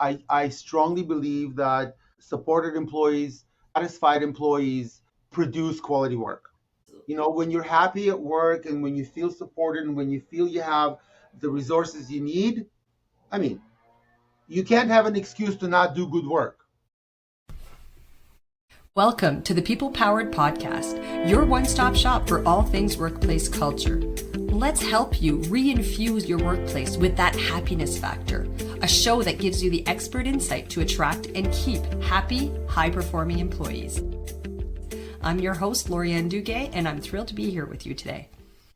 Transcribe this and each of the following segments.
I strongly believe that supported employees, satisfied employees produce quality work. When you're happy at work and when you feel supported and when you feel you have the resources you need, I mean, you can't have an excuse to not do good work. Welcome to the People Powered Podcast, your one-stop shop for all things workplace culture. Let's help you reinfuse your workplace with that happiness factor, a show that gives you the expert insight to attract and keep happy, high-performing employees. I'm your host, Lorianne Duguay, and I'm thrilled to be here with you today.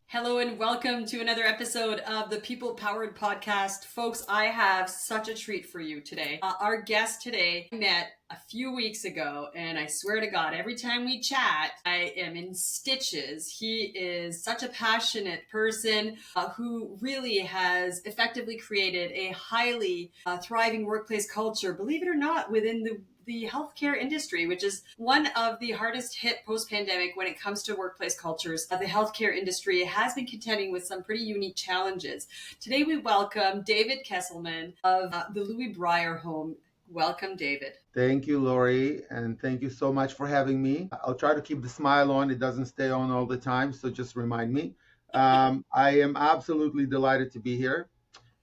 Hello and welcome to another episode of the People Powered Podcast. Folks, I have such a treat for you today. Our guest today I met a few weeks ago, and I swear to God, every time we chat, I am in stitches. He is such a passionate person who really has effectively created a highly thriving workplace culture, believe it or not, within the healthcare industry, which is one of the hardest hit post-pandemic when it comes to workplace cultures. The healthcare industry has been contending with some pretty unique challenges. Today we welcome David Keselman of the Louis Brier Home. Welcome, David. Thank you, Lori, and thank you so much for having me. I'll try to keep the smile on. It doesn't stay on all the time, so just remind me. I am absolutely delighted to be here.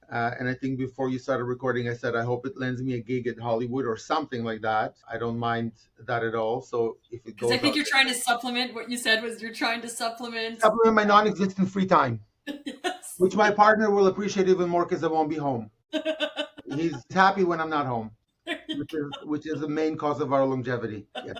And I think before you started recording, I said, I hope it lands me a gig at Hollywood or something like that. I don't mind that at all. So if it goes, I think you're trying to supplement what you said was you're trying to supplement my non-existent free time, yes. Which my partner will appreciate even more because I won't be home. He's happy when I'm not home, which is the main cause of our longevity. Yes.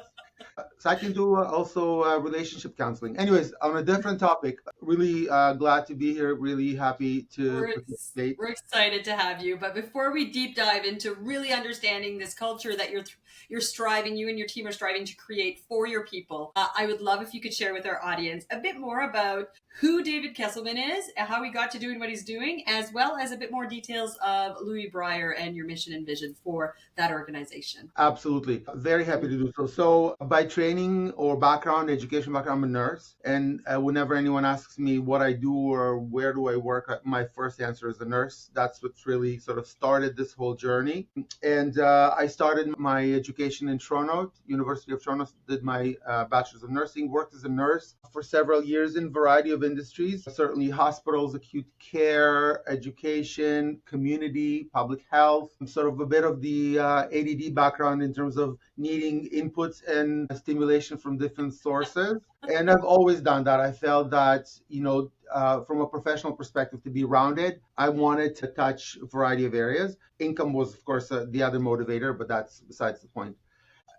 So I can do also relationship counseling. Anyways, on a different topic, really glad to be here. Really happy to participate. We're excited to have you. But before we deep dive into really understanding this culture that you're striving, you and your team are striving to create for your people, I would love if you could share with our audience a bit more about who David Keselman is, how he got to doing what he's doing, as well as a bit more details of Louis Brier and your mission and vision for that organization. Absolutely. Very happy to do so. So by training or education background, I'm a nurse. And whenever anyone asks me what I do or where do I work, my first answer is a nurse. That's what really sort of started this whole journey. And I started my education in Toronto, University of Toronto, did my bachelor's of nursing, worked as a nurse for several years in a variety of industries, certainly hospitals, acute care, education, community, public health, sort of a bit of the ADD background in terms of needing inputs and stimulation from different sources. And I've always done that. I felt that, from a professional perspective, to be rounded, I wanted to touch a variety of areas. Income was, of course, the other motivator, but that's besides the point.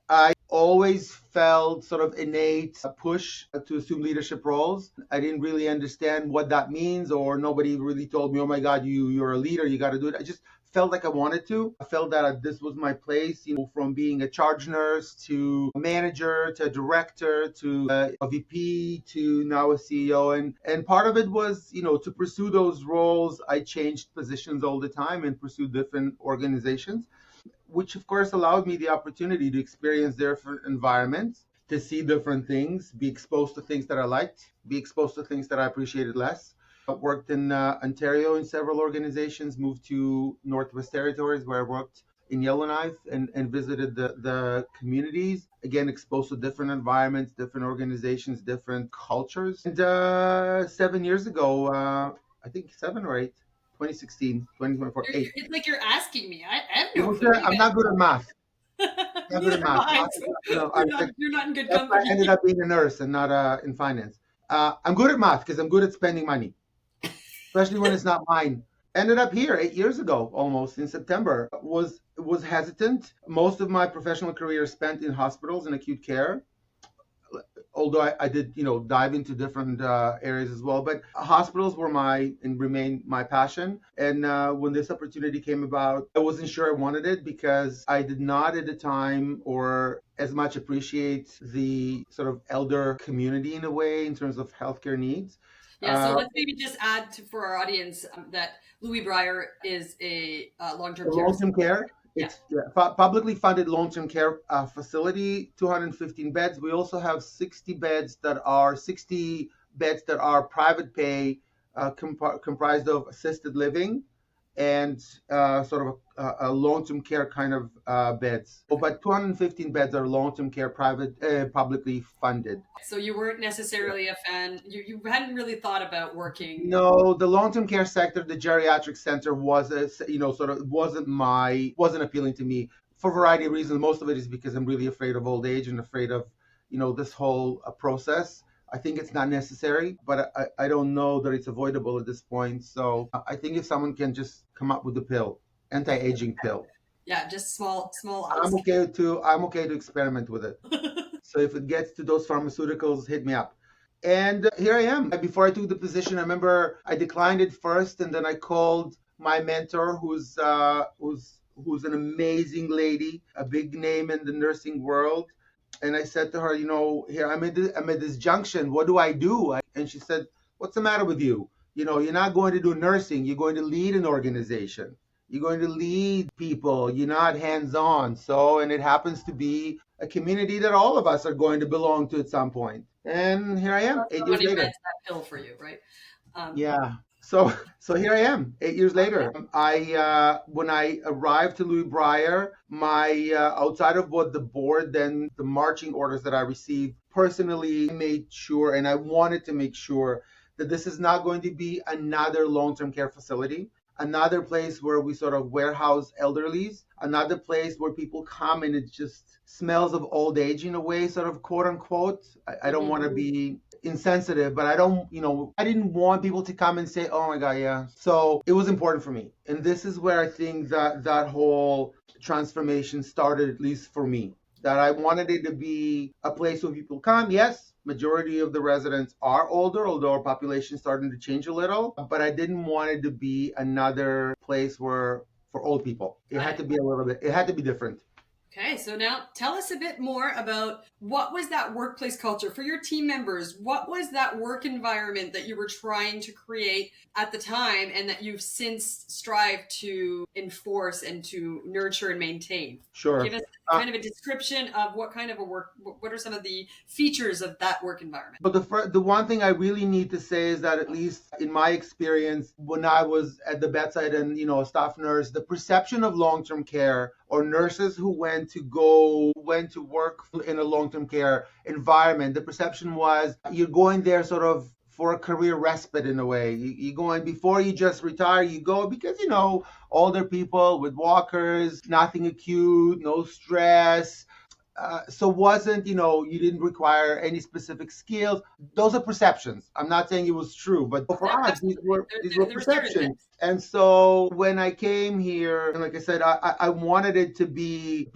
I always felt sort of innate push to assume leadership roles. I didn't really understand what that means, or nobody really told me, oh my God, you're a leader, you got to do it. I just felt like I wanted to. I felt that this was my place, from being a charge nurse to a manager to a director to a VP to now a CEO. And part of it was, to pursue those roles, I changed positions all the time and pursued different organizations, which of course allowed me the opportunity to experience different environments, to see different things, be exposed to things that I liked, be exposed to things that I appreciated less. I worked in Ontario in several organizations, moved to Northwest Territories where I worked in Yellowknife and visited the communities, again, exposed to different environments, different organizations, different cultures. And 7 years ago, I think 7 or 8, 2016, 2024, 8. It's like you're asking me. I have no clue. I'm not good at math. Not good at math. You're not in good company. I ended up being a nurse and not in finance. I'm good at math because I'm good at spending money, especially when it's not mine. Ended up here 8 years ago, almost in September. Was hesitant. Most of my professional career spent in hospitals and acute care. Although I did, dive into different areas as well, but hospitals were and remain my passion. And when this opportunity came about, I wasn't sure I wanted it because I did not at the time or as much appreciate the sort of elder community in a way in terms of healthcare needs. Yeah, so let's maybe just add for our audience that Louis Brier is a long-term care. It's publicly funded long-term care facility, 215 beds. We also have 60 beds that are private pay, comprised of assisted living and sort of a long-term care kind of beds. But 215 beds are long-term care publicly funded. So you weren't necessarily a fan. You hadn't really thought about working. No, the long-term care sector, the geriatric center was, sort of wasn't appealing to me for a variety of reasons. Most of it is because I'm really afraid of old age and afraid of, this whole process. I think it's not necessary, but I don't know that it's avoidable at this point. So I think if someone can just come up with a pill, anti-aging pill, Yeah, just small I'm okay to experiment with it. So if it gets to those pharmaceuticals, hit me up. And here I am. Before I took the position, I remember I declined it first, and then I called my mentor, who's an amazing lady, a big name in the nursing world. And I said to her, here I'm at this junction. What do I do? And she said, "What's the matter with you? You're not going to do nursing. You're going to lead an organization. You're going to lead people. You're not hands-on." So, and it happens to be a community that all of us are going to belong to at some point. And here I am, 8 years Somebody later. rents that pill for you, right? Yeah. So here I am, 8 years later. I when I arrived to Louis Brier, my outside of what the board, then the marching orders that I received, personally made sure, and I wanted to make sure that this is not going to be another long-term care facility, another place where we sort of warehouse elderlies, another place where people come and it just smells of old age in a way, sort of quote unquote. I don't want to be insensitive, but I didn't want people to come and say, "Oh my God, yeah." So it was important for me. And this is where I think that whole transformation started, at least for me, that I wanted it to be a place where people come. Yes, majority of the residents are older, although our population is starting to change a little, but I didn't want it to be another place where for old people. It had to be it had to be different. Okay, so now tell us a bit more about what was that workplace culture for your team members? What was that work environment that you were trying to create at the time and that you've since strived to enforce and to nurture and maintain? Sure. Give us kind of a description of what kind of what are some of the features of that work environment? But the one thing I really need to say is that, at least in my experience, when I was at the bedside and a staff nurse, the perception of long-term care or nurses who went to work in a long-term care environment, the perception was you're going there sort of for a career respite in a way. You're going before you just retire. You go because older people with walkers, nothing acute, no stress. So wasn't, you didn't require any specific skills. Those are perceptions. I'm not saying it was true, but for us, these were perceptions. And so when I came here, and like I said, I wanted it to be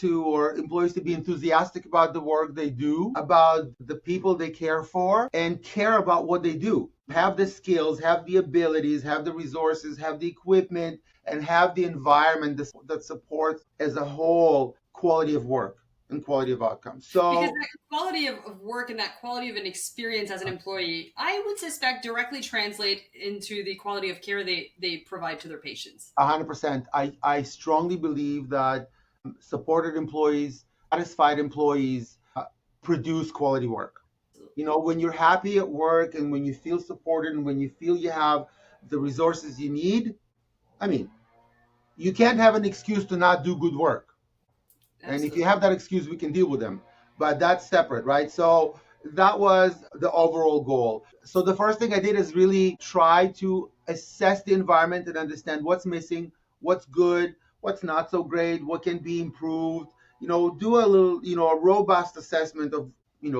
or employees to be enthusiastic about the work they do, about the people they care for, and care about what they do. Have the skills, have the abilities, have the resources, have the equipment, and have the environment that supports as a whole quality of work and quality of outcomes. So because that quality of work and that quality of an experience as an employee, I would suspect directly translate into the quality of care they provide to their patients. 100%. I strongly believe that supported employees, satisfied employees produce quality work. When you're happy at work and when you feel supported and when you feel you have the resources you need, you can't have an excuse to not do good work. Absolutely. And if you have that excuse, we can deal with them. But that's separate, right? So that was the overall goal. So the first thing I did is really try to assess the environment and understand what's missing, what's good, what's not so great, what can be improved. Do a little, a robust assessment of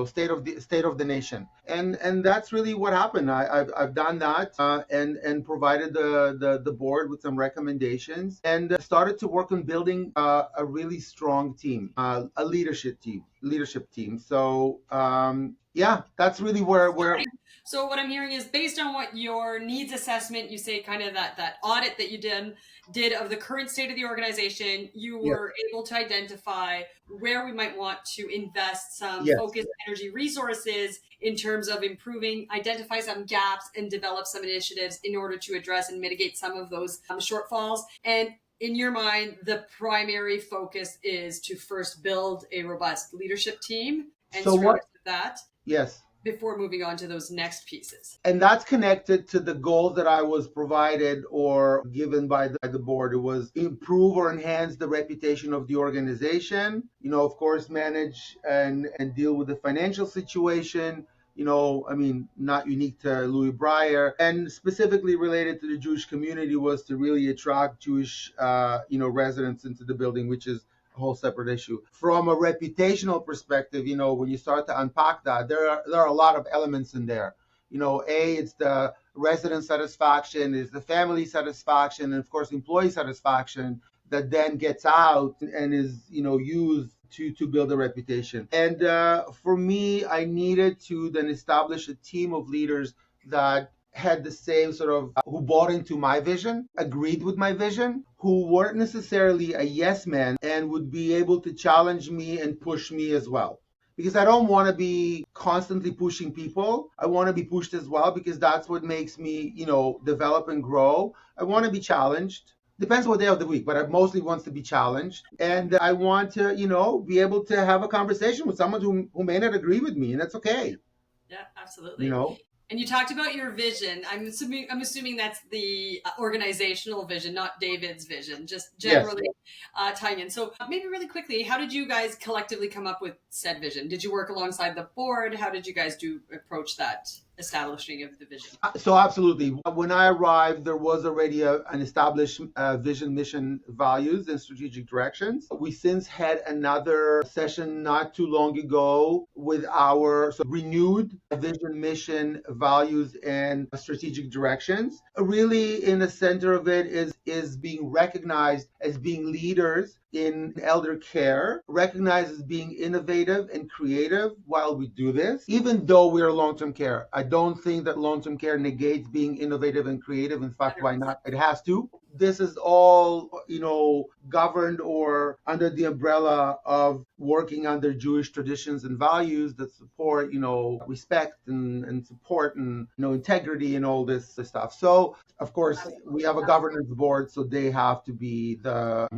state of the nation, and that's really what happened. I've done that and provided the board with some recommendations and started to work on building a really strong team, a leadership team. So yeah, that's really where. So what I'm hearing is, based on what your needs assessment, you say kind of that audit that you did of the current state of the organization, you were able to identify where we might want to invest some focused energy resources in terms of improving, identify some gaps and develop some initiatives in order to address and mitigate some of those shortfalls. And in your mind, the primary focus is to first build a robust leadership team and So what? that. Yes. before moving on to those next pieces. And that's connected to the goals that I was provided or given by the board. It was improve or enhance the reputation of the organization, of course, manage and deal with the financial situation, not unique to Louis Brier, and specifically related to the Jewish community was to really attract Jewish, residents into the building, which is a whole separate issue. From a reputational perspective, when you start to unpack that, there are a lot of elements in there. It's the resident satisfaction, is the family satisfaction, and of course, employee satisfaction that then gets out and is, used to build a reputation. And for me, I needed to then establish a team of leaders that had the same sort of, who bought into my vision, agreed with my vision, who weren't necessarily a yes man and would be able to challenge me and push me as well. Because I don't want to be constantly pushing people. I want to be pushed as well because that's what makes me, develop and grow. I want to be challenged. Depends what day of the week, but I mostly want to be challenged. And I want to, be able to have a conversation with someone who may not agree with me, and that's okay. Yeah, absolutely. And you talked about your vision. I'm assuming that's the organizational vision, not David's vision, just generally tying in. So maybe really quickly, how did you guys collectively come up with said vision? Did you work alongside the board? How did you guys approach that establishing of the vision? So absolutely. When I arrived, there was already an established vision, mission, values, and strategic directions. We since had another session not too long ago with our renewed vision, mission, values, and strategic directions. Really, in the center of it is being recognized as being leaders in elder care, recognized as being innovative and creative while we do this, even though we're long-term care. I don't think that long-term care negates being innovative and creative. In fact, why not? It has to. This is all, governed or under the umbrella of working under Jewish traditions and values that support, respect and support and, integrity and all this stuff. So, of course, we have a governance board, so they have to be the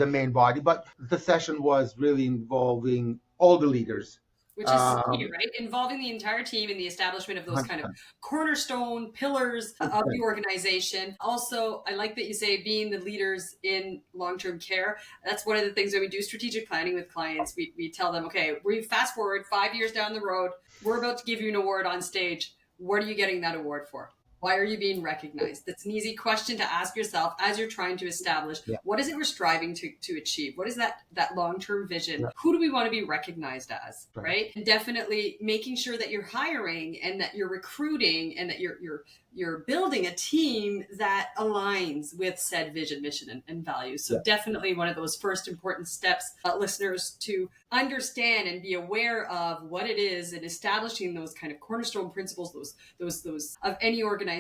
main body. But the session was really involving all the leaders. Which is key, right? Involving the entire team in the establishment of those kind of cornerstone pillars of the organization. Also, I like that you say being the leaders in long-term care. That's one of the things when we do strategic planning with clients. We tell them, okay, we fast forward 5 years down the road. We're about to give you an award on stage. What are you getting that award for? Why are you being recognized? That's an easy question to ask yourself as you're trying to establish what is it we're striving to achieve? What is that long-term vision? Yeah. Who do we want to be recognized as, right? And definitely making sure that you're hiring and that you're recruiting and that you're building a team that aligns with said vision, mission, and values. So definitely one of those first important steps, listeners, to understand and be aware of what it is and establishing those kind of cornerstone principles, those of any organization,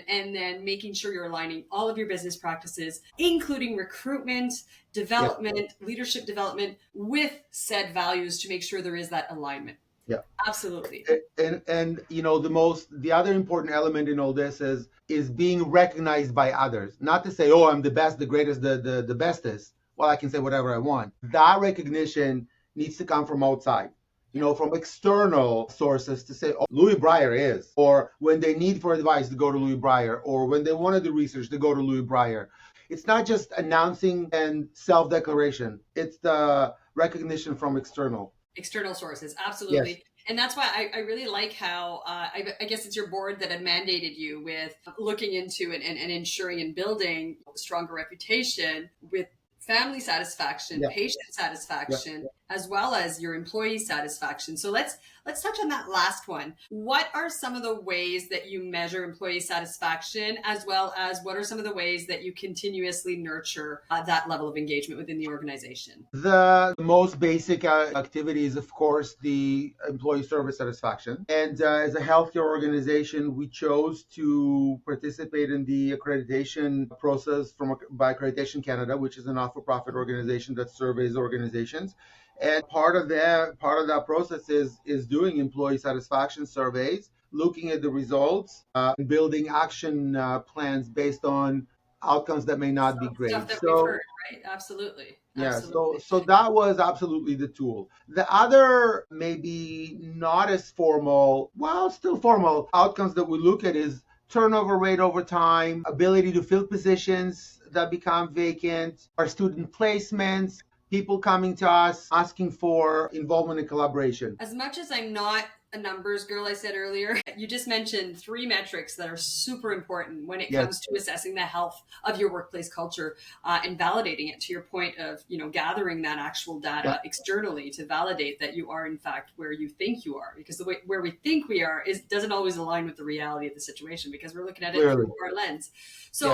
and then making sure you're aligning all of your business practices, including recruitment, development, leadership development, with said values to make sure there is that alignment. Yeah, absolutely. And the other important element in all this is being recognized by others. Not to say, oh, I'm the best, the greatest, the bestest. Well, I can say whatever I want. That recognition needs to come from outside. From external sources to say, oh, Louis Brier is, or when they need for advice to go to Louis Brier, or when they want to do research to go to Louis Brier. It's not just announcing and self-declaration. It's the recognition from external sources. Absolutely. Yes. And that's why I really like how, I guess it's your board that had mandated you with looking into and ensuring and building a stronger reputation with family satisfaction, patient satisfaction, as well as your employee satisfaction. So let's touch on that last one. What are some of the ways that you measure employee satisfaction, as well as what are some of the ways that you continuously nurture that level of engagement within the organization? The most basic activity is, of course, the employee service satisfaction. And as a healthcare organization, we chose to participate in the accreditation process by Accreditation Canada, which is a not-for-profit organization that surveys organizations. And part of that process is doing employee satisfaction surveys, looking at the results, and building action plans based on outcomes that may not be great. Stuff that we've heard, right? Absolutely. Yeah, Absolutely. so that was absolutely the tool. The other, maybe not as formal, well, still formal outcomes that we look at is turnover rate over time, ability to fill positions that become vacant, our student placements, people coming to us asking for involvement and collaboration. As much as I'm not a numbers girl, I said earlier, you just mentioned three metrics that are super important when it Yes, comes to assessing the health of your workplace culture and validating it, to your point of, gathering that actual yeah, data externally to validate that you are in fact where you think you are, because the way where we think we are doesn't always align with the reality of the situation because we're looking at it through clearly. our lens. So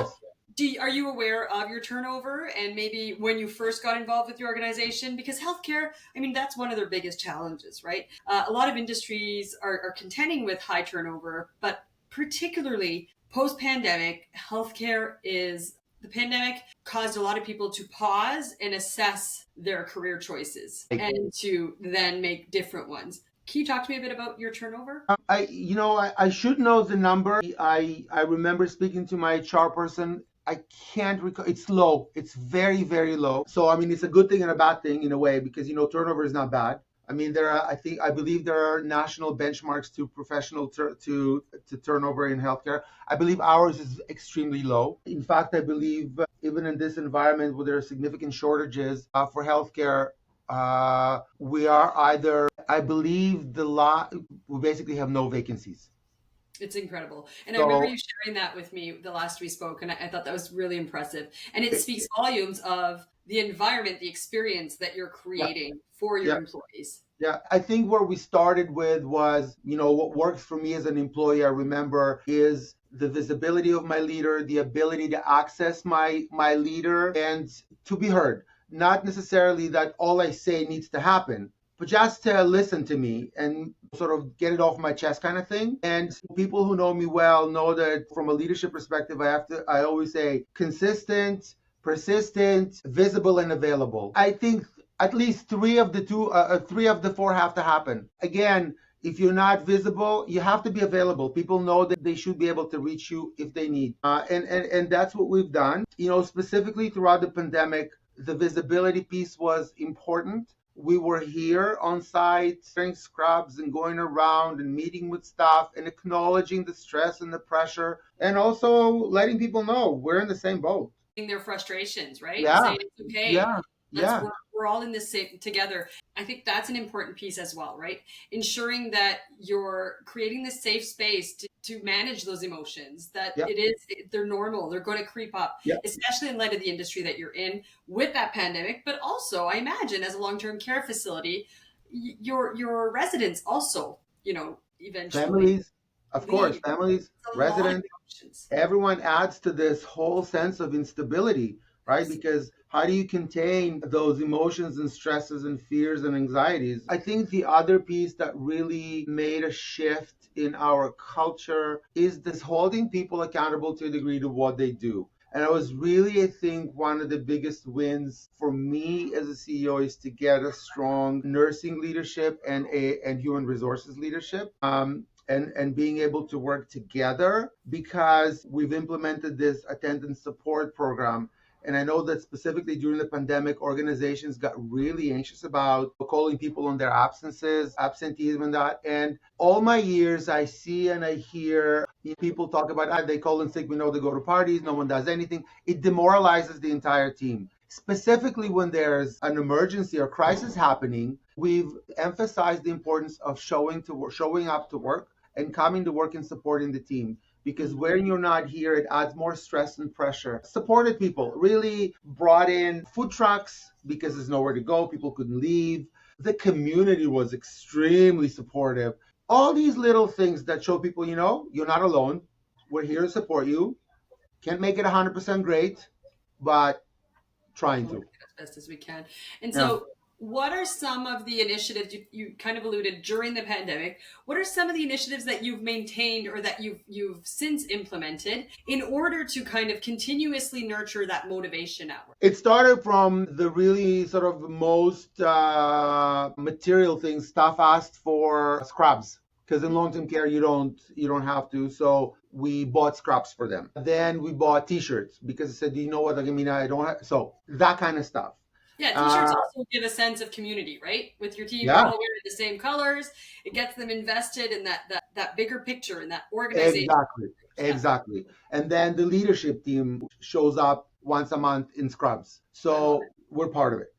Yes. are you aware of your turnover and maybe when you first got involved with your organization? Because healthcare, I mean, that's one of their biggest challenges, right? A lot of industries are contending with high turnover, but particularly post pandemic, healthcare is the pandemic caused a lot of people to pause and assess their career choices and to then make different ones. Can you talk to me a bit about your turnover? I should know the number. I remember speaking to my HR person. I can't recall. It's low. It's very, very low. So, I mean, it's a good thing and a bad thing in a way because, turnover is not bad. I mean, I believe there are national benchmarks to to turnover in healthcare. I believe ours is extremely low. In fact, I believe even in this environment where there are significant shortages for healthcare, we are either, I believe we basically have no vacancies. It's incredible. And I remember So you sharing that with me the last we spoke, and I thought that was really impressive. And it it- speaks volumes of the environment, the experience that you're yeah, creating for your yeah, employees. yeah. I think where we started with was, what works for me as an employee, I remember, is the visibility of my leader, the ability to access my leader and to be heard. Not necessarily that all I say needs to happen, but just to listen to me and sort of get it off my chest kind of thing. And people who know me well know that from a leadership perspective, I always say consistent, persistent, visible, and available. I think at least three of the four have to happen. Again, if you're not visible, you have to be available. People know that they should be able to reach you if they need. And that's what we've done. Specifically throughout the pandemic, the visibility piece was important. We were here on site, wearing scrubs and going around and meeting with staff and acknowledging the stress and the pressure, and also letting people know we're in the same boat. Their frustrations, right? And Yeah, saying it's okay. yeah, Let's yeah, we're all in this safe together. I think that's an important piece as well, right? Ensuring that you're creating this safe space to manage those emotions, that yeah, they're normal, they're going to creep up, yeah. especially in light of the industry that you're in with that pandemic. But also, I imagine as a long-term care facility, your residents also, eventually Families, of course, leave. families, It's a lot of residents, emotions. everyone adds to this whole sense of instability, right? Because how do you contain those emotions and stresses and fears and anxieties? I think the other piece that really made a shift in our culture is this holding people accountable to a degree to what they do. And it was really, I think, one of the biggest wins for me as a CEO is to get a strong nursing leadership and human resources leadership. And being able to work together because we've implemented this attendance support program. And I know that specifically during the pandemic, organizations got really anxious about calling people on their absenteeism and that. And all my years, I see and I hear people talk about, they call in sick, we know they go to parties, no one does anything. It demoralizes the entire team. Specifically when there's an emergency or crisis happening, we've emphasized the importance of showing up to work and coming to work and supporting the team. Because when you're not here, it adds more stress and pressure. Supported people, really brought in food trucks because there's nowhere to go. People couldn't leave. The community was extremely supportive. All these little things that show people, you're not alone. We're here to support you. Can't make it 100% great, but trying to. As best as we can. And Yeah. so, what are some of the initiatives you kind of alluded during the pandemic? What are some of the initiatives that you've maintained or that you've since implemented in order to kind of continuously nurture that motivation at work? It started from the really sort of most material things. Staff asked for scrubs because in long-term care you don't have to. So we bought scrubs for them. Then we bought T-shirts because I said, do you know what? I mean, I don't have, so that kind of stuff. Yeah, t-shirts also give a sense of community, right? With your team, you're Yeah, all wearing the same colors. It gets them invested in that bigger picture and that organization. exactly, Yeah, exactly. And then the leadership team shows up once a month in scrubs. I love So we're part of it.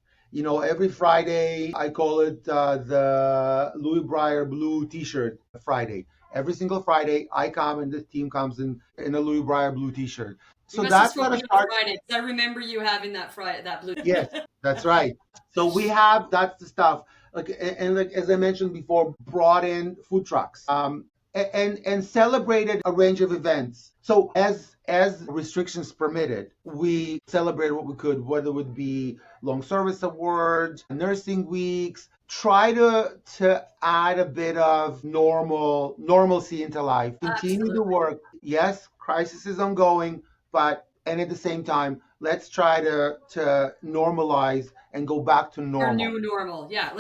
Every Friday, I call it the Louis Brier Blue T-shirt Friday. Every single Friday, I come and the team comes in a Louis Brier Blue T-shirt. it. You So must have that's what spoken I on start. Friday because I remember you having that blue. Yes, that's right. So we have that's the stuff. Like and like as I mentioned before, brought in food trucks. And celebrated a range of events. So as restrictions permitted, we celebrated what we could, whether it would be long service awards, nursing weeks. Try to add a bit of normalcy into life. Continue to Absolutely. work. Yes, crisis is ongoing, but and at the same time, let's try to normalize and go back to Our normal. new normal. Yeah, Yeah,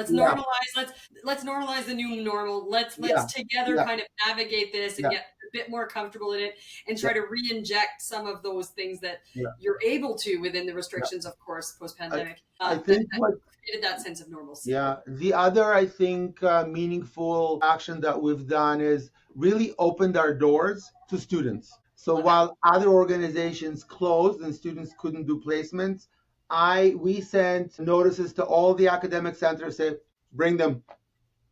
let's normalize the new normal. Let's yeah, together yeah, kind of navigate this and yeah, get a bit more comfortable in it and yeah, try to re-inject some of those things that yeah, you're able to within the yeah. restrictions, of course, I, post-pandemic, I that think what created that sense of normalcy. Yeah, the other, I think, meaningful action that we've done is really opened our doors to students. So Love it. while other organizations closed and students couldn't do placements, we sent notices to all the academic centers say, bring them.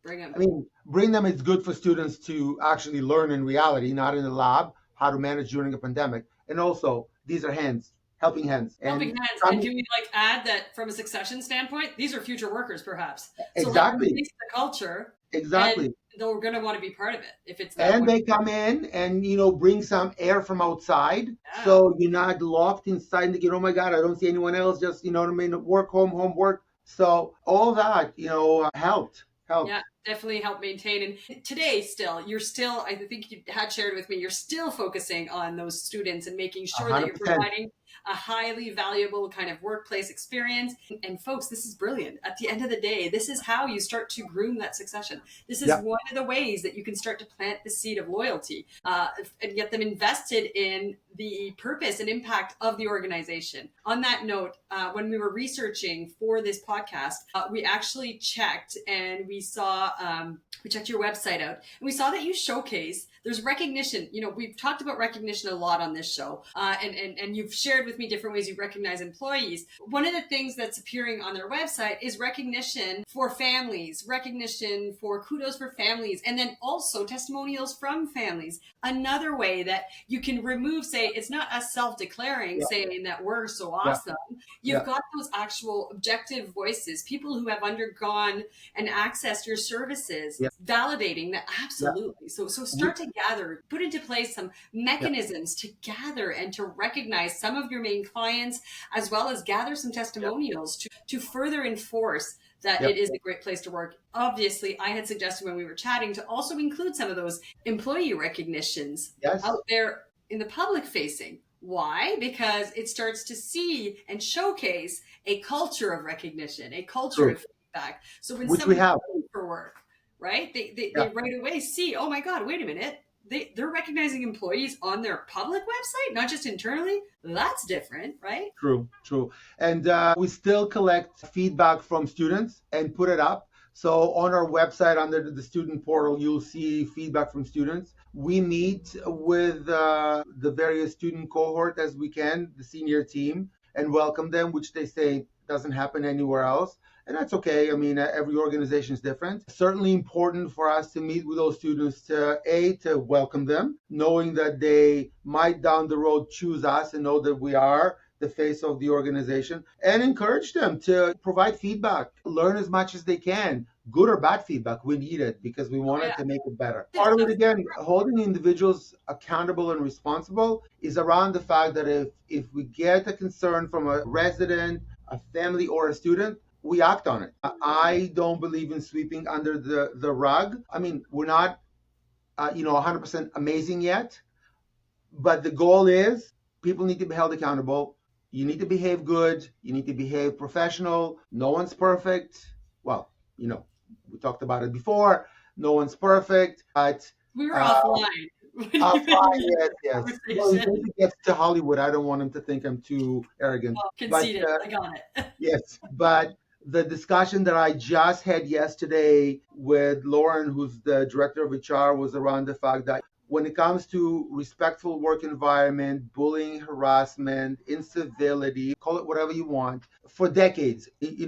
Bring them. I mean, bring them is good for students to actually learn in reality, not in the lab, how to manage during a pandemic. And also, these are hands, helping hands. Helping And hands. And coming, can we add that from a succession standpoint, these are future workers perhaps. So exactly, release the culture and exactly. they're going to want to be part of it if it's that And one. they come in and bring some air from outside, Yeah. so you're not locked inside thinking, oh my god, I don't see anyone else, just what I mean, work, home, work. So all that helped. Yeah, definitely help maintain. And today, you're still, I think you had shared with me, you're still focusing on those students and making a sure that hundred you're percent providing a highly valuable kind of workplace experience. And folks, this is brilliant. At the end of the day, this is how you start to groom that succession. This is Yeah, one of the ways that you can start to plant the seed of loyalty and get them invested in the purpose and impact of the organization. On that note, when we were researching for this podcast, we actually checked and we checked your website out and we saw that you showcase there's recognition. We've talked about recognition a lot on this show, and you've shared with me different ways you recognize employees. One of the things that's appearing on their website is recognition for families, recognition for kudos for families, and then also testimonials from families. Another way that you can remove, say, it's not us self-declaring yeah, saying that we're so yeah, awesome. You've yeah, got those actual objective voices, people who have undergone and accessed your services, yeah, validating that yeah. absolutely. So We, start to gather, put into place some yeah, mechanisms to gather and to recognize some of your main clients, as well as gather some yeah, testimonials to further enforce that yeah, it is a great place to work. Obviously, I had suggested when we were chatting to also include some of those employee recognitions yes, out there in the public facing. Why? Because it starts to see and showcase a culture of recognition, a culture true, of feedback. So when which we someone's have. looking for work, right, they Yeah, right away see, oh my God, wait a minute. They're recognizing employees on their public website, not just internally. That's different, right? true. And we still collect feedback from students and put it up. So on our website under the student portal, you'll see feedback from students. We meet with the various student cohort as we can, the senior team, and welcome them, which they say doesn't happen anywhere else. And that's okay. I mean, every organization is different. Certainly important for us to meet with those students to welcome them, knowing that they might down the road choose us and know that we are the face of the organization, and encourage them to provide feedback, learn as much as they can, good or bad feedback. We need it because we Oh want it yeah. to make it better. Part of it, again, holding individuals accountable and responsible is around the fact that if we get a concern from a resident, a family, or a student, we act on it. I don't believe in sweeping under the rug. I mean, we're not 100% amazing yet, but the goal is people need to be held accountable. You need to behave good. You need to behave professional. No one's perfect. Well, we talked about it before. No one's perfect, but We were uh, offline. Fine, yes, yes. Well, in case conversation. it gets to Hollywood, I don't want him to think I'm too arrogant. Oh, But conceded. I got it. yes, but the discussion that I just had yesterday with Lauren, who's the director of HR, was around the fact that when it comes to respectful work environment, bullying, harassment, incivility, call it whatever you want, for decades, we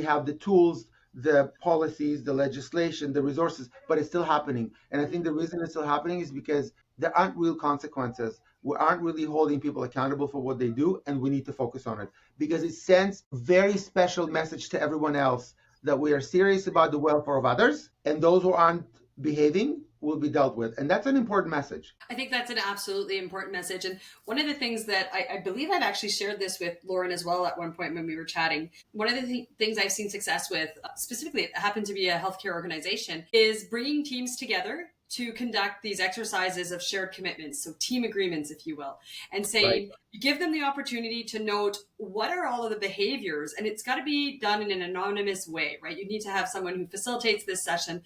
have the tools, the policies, the legislation, the resources, but it's still happening. And I think the reason it's still happening is because there aren't real consequences. We aren't really holding people accountable for what they do, and we need to focus on it because it sends a very special message to everyone else that we are serious about the welfare of others, and those who aren't behaving will be dealt with. And that's an important message. I think that's an absolutely important message. And one of the things that I believe I've actually shared this with Lauren as well at one point when we were chatting. One of the things I've seen success with, specifically, it happened to be a healthcare organization, is bringing teams together to conduct these exercises of shared commitments, so team agreements, if you will, and saying, right, you give them the opportunity to note what are all of the behaviors, and it's got to be done in an anonymous way, right? You need to have someone who facilitates this session.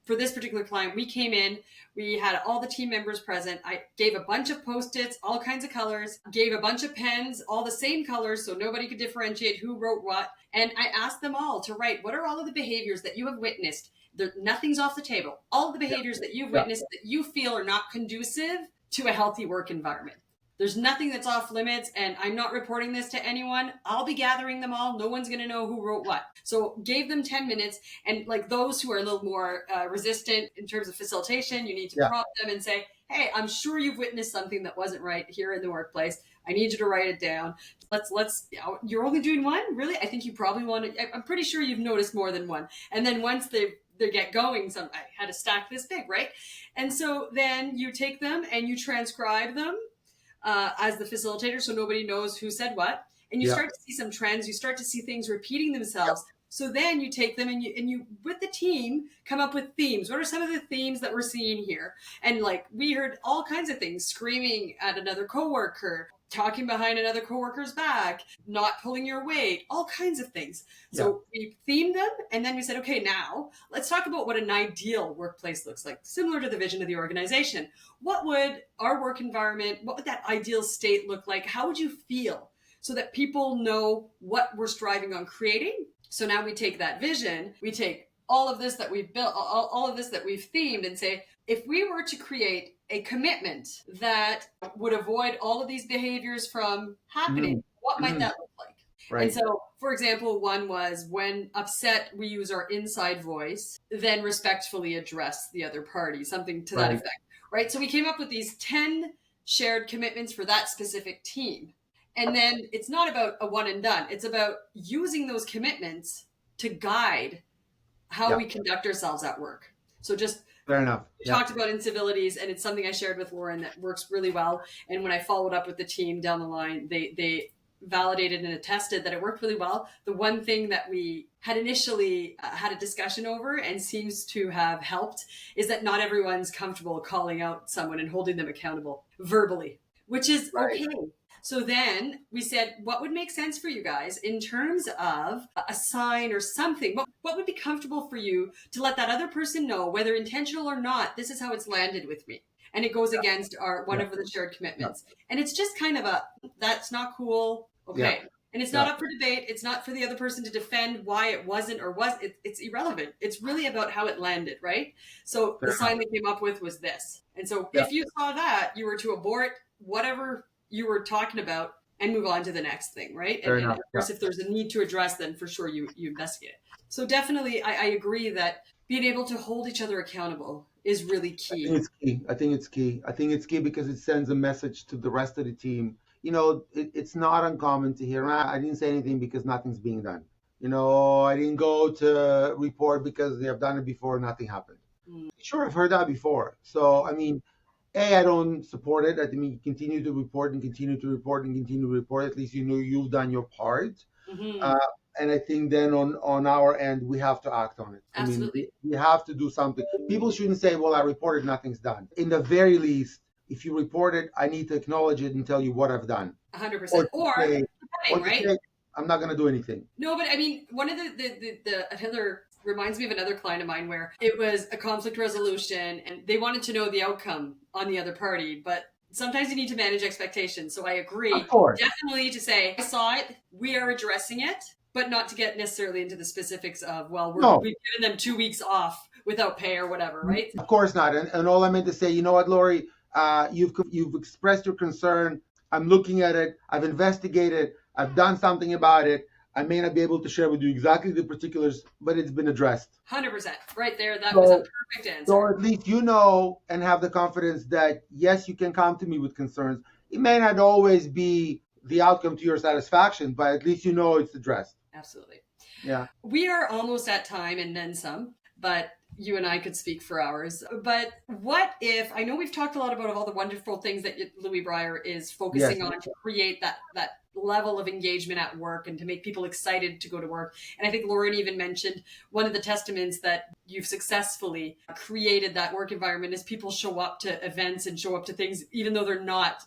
For this particular client, we came in, we had all the team members present. I gave a bunch of Post-its, all kinds of colors, gave a bunch of pens, all the same colors, so nobody could differentiate who wrote what. And I asked them all to write, what are all of the behaviors that you have witnessed? Nothing's off the table. All of the behaviors that you've witnessed that you feel are not conducive to a healthy work environment. There's nothing that's off limits, and I'm not reporting this to anyone. I'll be gathering them all. No one's going to know who wrote what. So gave them 10 minutes, and like those who are a little more resistant in terms of facilitation, you need to prompt them and say, hey, I'm sure you've witnessed something that wasn't right here in the workplace. I need you to write it down. Let's, you're only doing one? Really? I think you probably want to, I'm pretty sure you've noticed more than one. And then once they get going, I had a stack this big, right? And so then you take them and you transcribe them as the facilitator, so nobody knows who said what. And you start to see some trends. You start to see things repeating themselves. So then you take them and you with the team come up with themes. What are some of the themes that we're seeing here? And like we heard all kinds of things: screaming at another coworker, talking behind another coworker's back, not pulling your weight, all kinds of things. So we themed them, and then we said, okay, now let's talk about what an ideal workplace looks like, similar to the vision of the organization. What would our work environment, what would that ideal state look like? How would you feel so that people know what we're striving on creating? So now we take that vision, we take all of this that we've built, all of this that we've themed, and say, if we were to create a commitment that would avoid all of these behaviors from happening, what might that look like? Right. And so, for example, one was when upset, we use our inside voice, then respectfully address the other party, something to that effect, right? So we came up with these 10 shared commitments for that specific team. And then it's not about a one and done. It's about using those commitments to guide how we conduct ourselves at work. So just fair enough. Talked about incivilities, and it's something I shared with Lauren that works really well. And when I followed up with the team down the line, they validated and attested that it worked really well. The one thing that we had initially had a discussion over and seems to have helped is that not everyone's comfortable calling out someone and holding them accountable verbally, which is okay. So then we said, what would make sense for you guys in terms of a sign or something? What would be comfortable for you to let that other person know, whether intentional or not, this is how it's landed with me. And it goes against our one of the shared commitments. And it's just kind of that's not cool. Okay. And it's not up for debate. It's not for the other person to defend why it wasn't or was. It's irrelevant. It's really about how it landed, right? So the sign we came up with was this. And so if you saw that, you were to abort whatever you were talking about and move on to the next thing, right? And of course, if there's a need to address, then for sure you investigate it. So definitely, I agree that being able to hold each other accountable is really key. I think it's key because it sends a message to the rest of the team. You know, it's not uncommon to hear, I didn't say anything because nothing's being done. You know, I didn't go to report because they have done it before, nothing happened. Sure, I've heard that before. So, I mean, I don't support it. I think you continue to report and continue to report and continue to report. At least you know you've done your part. And I think then on our end, we have to act on it. Absolutely. I mean, we have to do something. People shouldn't say, well, I reported, nothing's done. In the very least, if you report it, I need to acknowledge it and tell you what I've done. 100%. Or right? Say, I'm not going to do anything. No, but I mean, one of the other reminds me of another client of mine where it was a conflict resolution and they wanted to know the outcome on the other party, but sometimes you need to manage expectations. So I agree. Of course. Definitely to say, I saw it, we are addressing it, but not to get necessarily into the specifics of, well, No, we've given them 2 weeks off without pay or whatever, right? of course not. And all I meant to say, you know what, Lori, you've expressed your concern. I'm looking at it. I've investigated. I've done something about it. I may not be able to share with you exactly the particulars, but it's been addressed. 100%. Right there. That was a perfect answer. So at least you know and have the confidence that, yes, you can come to me with concerns. It may not always be the outcome to your satisfaction, but at least you know it's addressed. Absolutely. Yeah. We are almost at time and then some, but you and I could speak for hours. But what if, I know we've talked a lot about all the wonderful things that Louis Brier is focusing on to create that level of engagement at work and to make people excited to go to work. And I think Lauren even mentioned one of the testaments that you've successfully created that work environment is people show up to events and show up to things, even though they're not,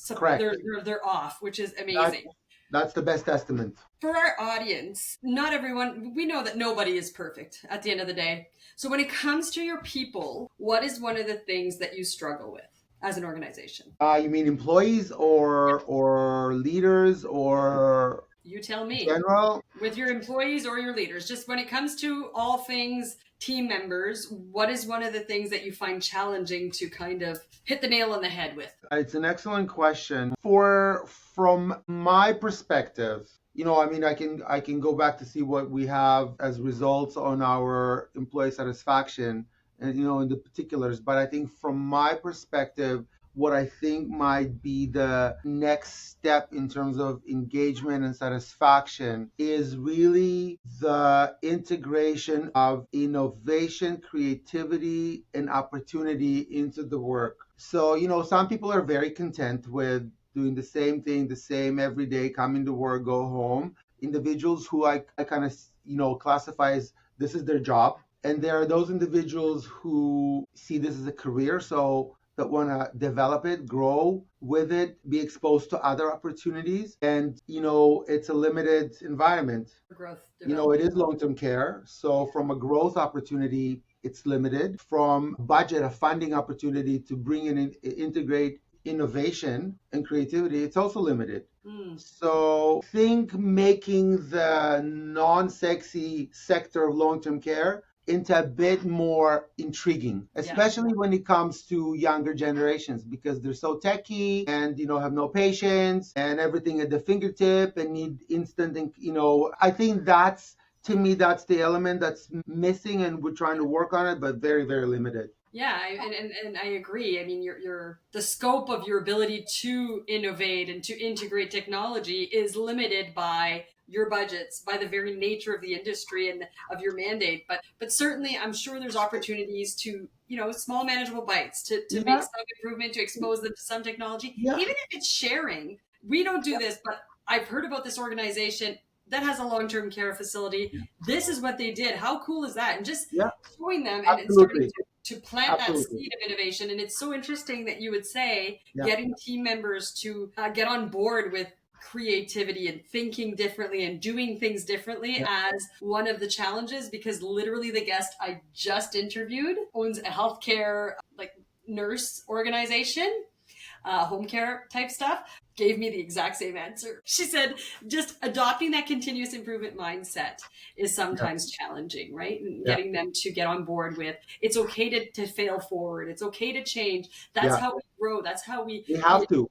correct. They're off, which is amazing. That's the best testament. For our audience, not everyone, we know that nobody is perfect at the end of the day. So when it comes to your people, what is one of the things that you struggle with as an organization? You mean employees or leaders or? You tell me. General? With your employees or your leaders, just when it comes to all things team members, what is one of the things that you find challenging to kind of hit the nail on the head with? It's an excellent question. From my perspective, I can go back to see what we have as results on our employee satisfaction and, in the particulars. But I think from my perspective, what I think might be the next step in terms of engagement and satisfaction is really the integration of innovation, creativity, and opportunity into the work. So, some people are very content with doing the same thing, the same every day, coming to work, go home. Individuals who I kind of, classify as this is their job. And there are those individuals who see this as a career. So that want to develop it, grow with it, be exposed to other opportunities. And, it's a limited environment. Growth. It is long-term care. So from a growth opportunity, it's limited. From budget, a funding opportunity to bring in and integrate innovation and creativity, it's also limited. So think making the non-sexy sector of long-term care into a bit more intriguing, especially when it comes to younger generations, because they're so techy and, have no patience and everything at the fingertip and need instant, I think to me, that's the element that's missing, and we're trying to work on it, but very, very limited. Yeah, and I agree. I mean, the scope of your ability to innovate and to integrate technology is limited by your budgets, by the very nature of the industry and of your mandate. But certainly, I'm sure there's opportunities to, small manageable bites to make some improvement, to expose them to some technology, even if it's sharing. We don't do this, but I've heard about this organization that has a long-term care facility. This is what they did. How cool is that? And just showing them and starting to plant that seed of innovation. And it's so interesting that you would say getting team members to get on board with creativity and thinking differently and doing things differently as one of the challenges, because literally the guest I just interviewed owns a healthcare nurse organization, home care type stuff, gave me the exact same answer. She said just adopting that continuous improvement mindset is sometimes challenging, right? And getting them to get on board with it's okay to fail forward. It's okay to change. That's how we grow. That's how we have to.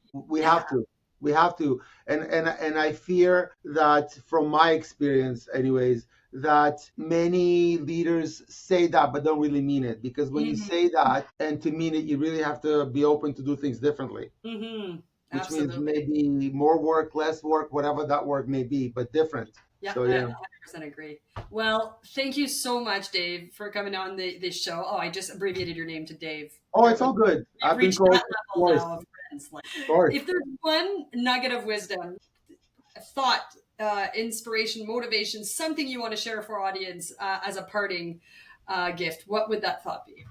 We have to. And I fear that from my experience anyways, that many leaders say that but don't really mean it, because when you say that and to mean it, you really have to be open to do things differently. Which means maybe more work, less work, whatever that work may be, but different. Yeah, so, I 100% agree. Well, thank you so much, Dave, for coming on this show. Oh, I just abbreviated your name to Dave. Oh, it's all good. I've reached that level now of friends. If there's one nugget of wisdom, thought, inspiration, motivation, something you want to share for our audience as a parting gift, what would that thought be?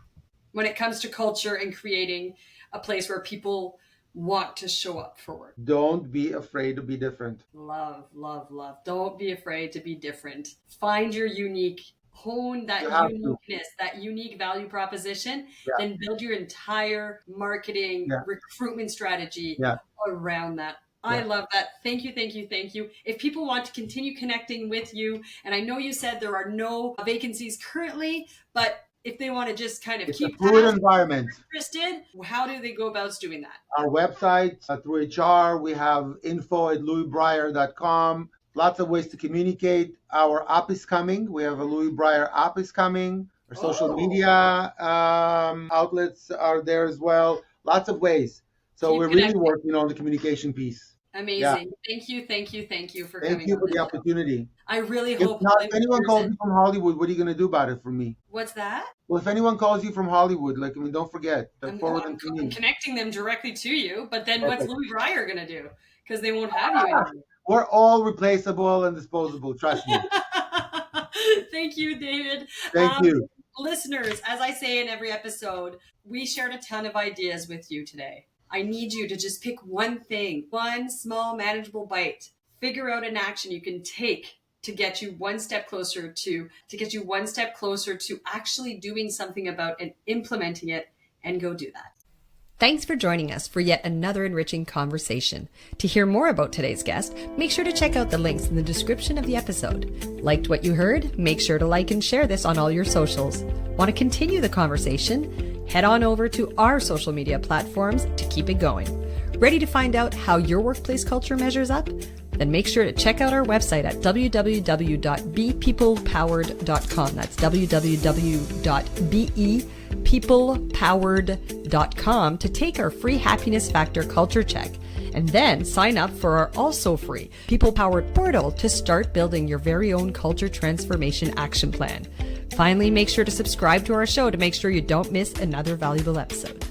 When it comes to culture and creating a place where people want to show up for work. Don't be afraid to be different. Love, love, love. Don't be afraid to be different. Find your unique hone that You have to. uniqueness, that unique value proposition, Yeah. then build your entire marketing Yeah. recruitment strategy Yeah. around that. I Yeah. love that. Thank you, thank you, thank you. If people want to continue connecting with you, and I know you said there are no vacancies currently, but if they want to just kind of It's a keep fluid tabs, environment. interested, how do they go about doing that? Our website, through HR, we have info@louisbrier.com. Lots of ways to communicate. Our app is coming. We have a Louis Brier app is coming. Our social media outlets are there as well. Lots of ways. So Keep we're really connecting. working on the communication piece. Amazing. Thank you, thank you, thank you for Thank coming you on for this the show. opportunity. I really If hope not, Louis if anyone hears calls it. you from Hollywood, what are you going to do about it for me? What's that? Well, if anyone calls you from Hollywood, don't forget, forward them to I'm me. connecting them directly to you, but then what's Perfect. Louis Brier going to do? Because they won't have you anymore. We're all replaceable and disposable. Trust me. Thank you, David. Thank you. Listeners, as I say in every episode, we shared a ton of ideas with you today. I need you to just pick one thing, one small manageable bite. Figure out an action you can take to get you one step closer to actually doing something about and implementing it, and go do that. Thanks for joining us for yet another enriching conversation. To hear more about today's guest, make sure to check out the links in the description of the episode. Liked what you heard? Make sure to like and share this on all your socials. Want to continue the conversation? Head on over to our social media platforms to keep it going. Ready to find out how your workplace culture measures up? Then make sure to check out our website at www.bepeoplepowered.com. That's www.bepeoplepowered.com to take our free Happiness Factor culture check. And then sign up for our also free People Powered portal to start building your very own culture transformation action plan. Finally, make sure to subscribe to our show to make sure you don't miss another valuable episode.